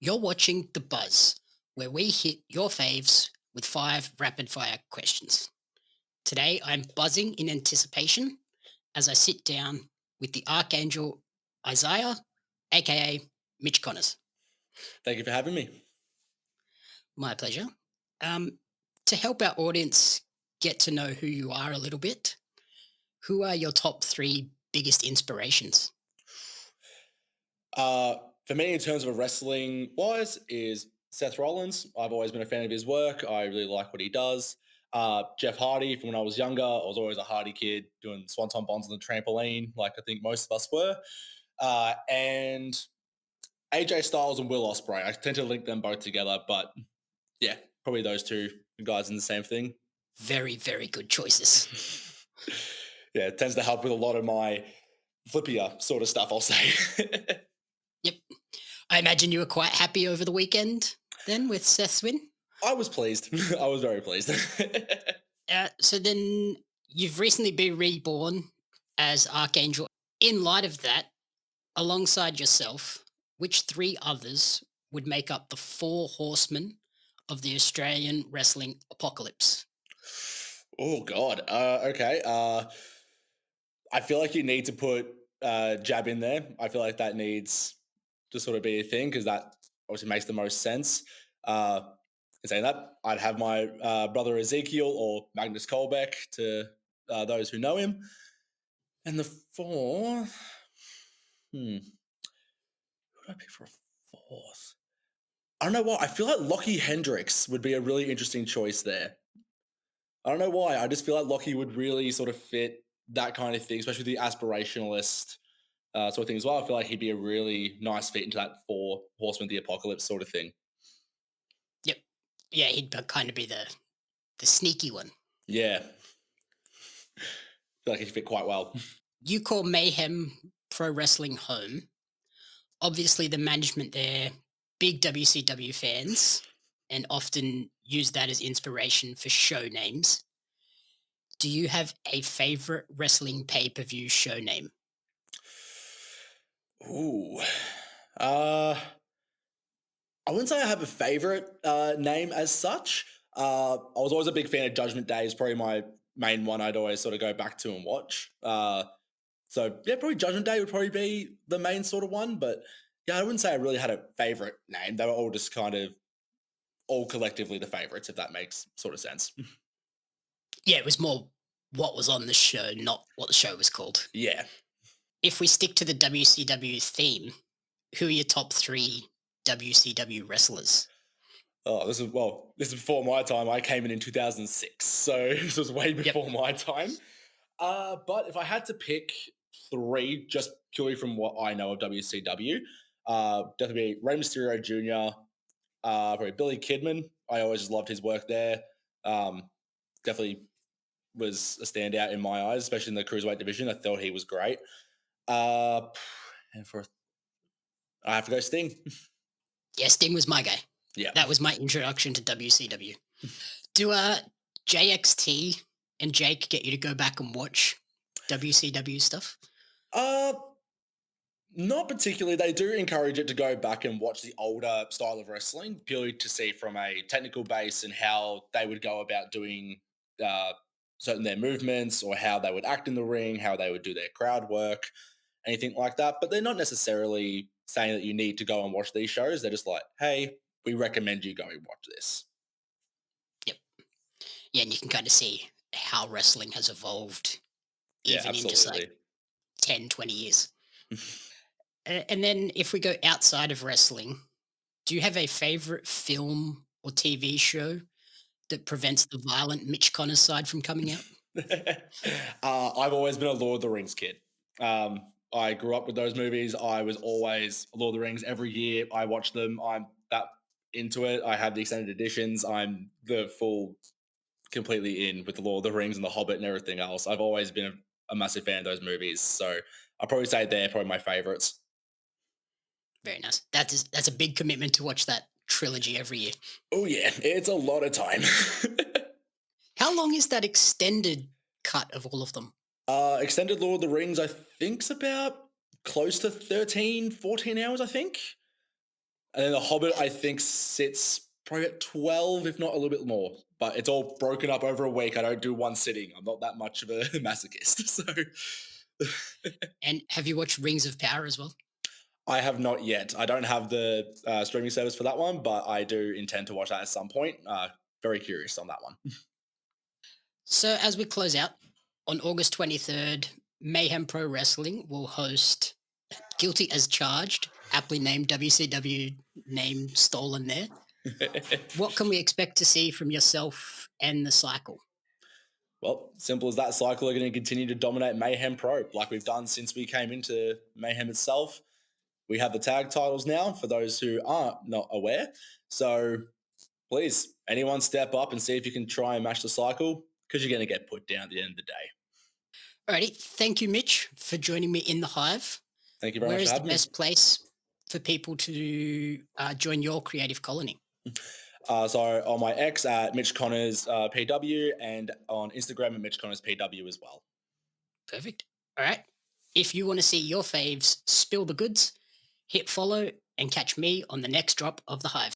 You're watching The Buzz, where we hit your faves with five rapid fire questions. Today, I'm buzzing in anticipation as I sit down with the Archangel Isaiah, aka Mitch Connors. Thank you for having me. My pleasure. Um, to help our audience get to know who you are a little bit, who are your top three biggest inspirations? Uh, for me, in terms of wrestling wise, is Seth Rollins. I've always been a fan of his work. I really like what he does. Jeff Hardy, from when I was younger, I was always a Hardy kid doing swanton bombs on the trampoline, like I think most of us were. And AJ Styles and Will Ospreay. I tend to link them both together, but yeah, probably those two guys in the same thing. Very, very good choices. Yeah, it tends to help with a lot of my flippier sort of stuff, I'll say. Yep. I imagine you were quite happy over the weekend then with Seth's win. I was pleased. I was very pleased. So then you've recently been reborn as Archangel. In light of that, alongside yourself, which three others would make up the four horsemen of the Australian wrestling apocalypse? Oh God. Okay. I feel like you need to put jab in there. I feel like that needs to sort of be a thing because that obviously makes the most sense. Uh, in saying that, I'd have my brother Ezekiel or Magnus Colbeck to those who know him, and the fourth. Who would I pick for a fourth? I don't know why. I feel like Lockie Hendricks would be a really interesting choice there. I don't know why. I just feel like Lockie would really sort of fit that kind of thing, especially the aspirationalist sort of thing as well. I feel like he'd be a really nice fit into that four horsemen of the apocalypse sort of thing. Yep. Yeah, kind of be the sneaky one. Yeah. I feel like he'd fit quite well. You call Mayhem Pro Wrestling home. Obviously, the management there, big WCW fans, and often use that as inspiration for show names. Do you have a favorite wrestling pay per view show name? Ooh. Uh, I wouldn't say I have a favorite name as such. I was always a big fan of Judgment Day. Is probably my main one I'd always sort of go back to and watch. So yeah, probably Judgment Day would probably be the main sort of one. But yeah, I wouldn't say I really had a favorite name. They were all just kind of all collectively the favorites, if that makes sort of sense. Yeah, it was more what was on the show, not what the show was called. Yeah. If we stick to the WCW theme, who are your top three WCW wrestlers? Oh, this is before my time. I came in 2006, so this was way Yep. before my time. But if I had to pick three, just purely from what I know of WCW, definitely Rey Mysterio Jr., probably Billy Kidman. I always just loved his work there. Um, Definitely was a standout in my eyes, especially in the cruiserweight division. I thought he was great. Uh, and I have to go Sting. Yeah, Sting was my guy. Yeah. That was my introduction to WCW. Do JXT and Jake get you to go back and watch WCW stuff? Uh, Not particularly. They do encourage it to go back and watch the older style of wrestling, purely to see from a technical base and how they would go about doing uh, certain their movements or how they would act in the ring, how they would do their crowd work, anything like that. But they're not necessarily saying that you need to go and watch these shows. They're just like, hey, we recommend you go and watch this. Yep. Yeah, and you can kind of see how wrestling has evolved Yeah, even in just like absolutely. 10, 20 years. And then if we go outside of wrestling, do you have a favorite film or TV show that prevents the violent Mitch Connors side from coming out? I've always been a Lord of the Rings kid. I grew up with those movies. I was always Lord of the Rings every year. I watched them. I'm that into it. I have the extended editions. I'm the full, completely in with the Lord of the Rings and the Hobbit and everything else. I've always been a massive fan of those movies. So I'll probably say they're probably my favorites. Very nice. That's a big commitment to watch that trilogy every year. Oh yeah, it's a lot of time. How long is that extended cut of all of them? Extended Lord of the Rings, I think's about close to 13, 14 hours, I think. And then the Hobbit, I think, sits probably at 12, if not a little bit more. But it's all broken up over a week. I don't do one sitting. I'm not that much of a masochist. So And have you watched Rings of Power as well? I have not yet. I don't have the streaming service for that one, but I do intend to watch that at some point. Very curious on that one. So, as we close out, on August 23rd, Mayhem Pro Wrestling will host Guilty as Charged, aptly named WCW name stolen there. What can we expect to see from yourself and the cycle? Well, simple as that. Cycle are going to continue to dominate Mayhem Pro like we've done since we came into Mayhem itself. We have the tag titles now for those who are not aware. So please, anyone step up and see if you can try and match the cycle because you're going to get put down at the end of the day. Alrighty, thank you, Mitch, for joining me in the Hive. Thank you very Where much is for the having me. best place for people to join your creative colony? So on my X at Mitch Connors PW and on Instagram at Mitch Connors PW as well. Perfect. All right. If you want to see your faves spill the goods, hit follow and catch me on the next drop of the Hive.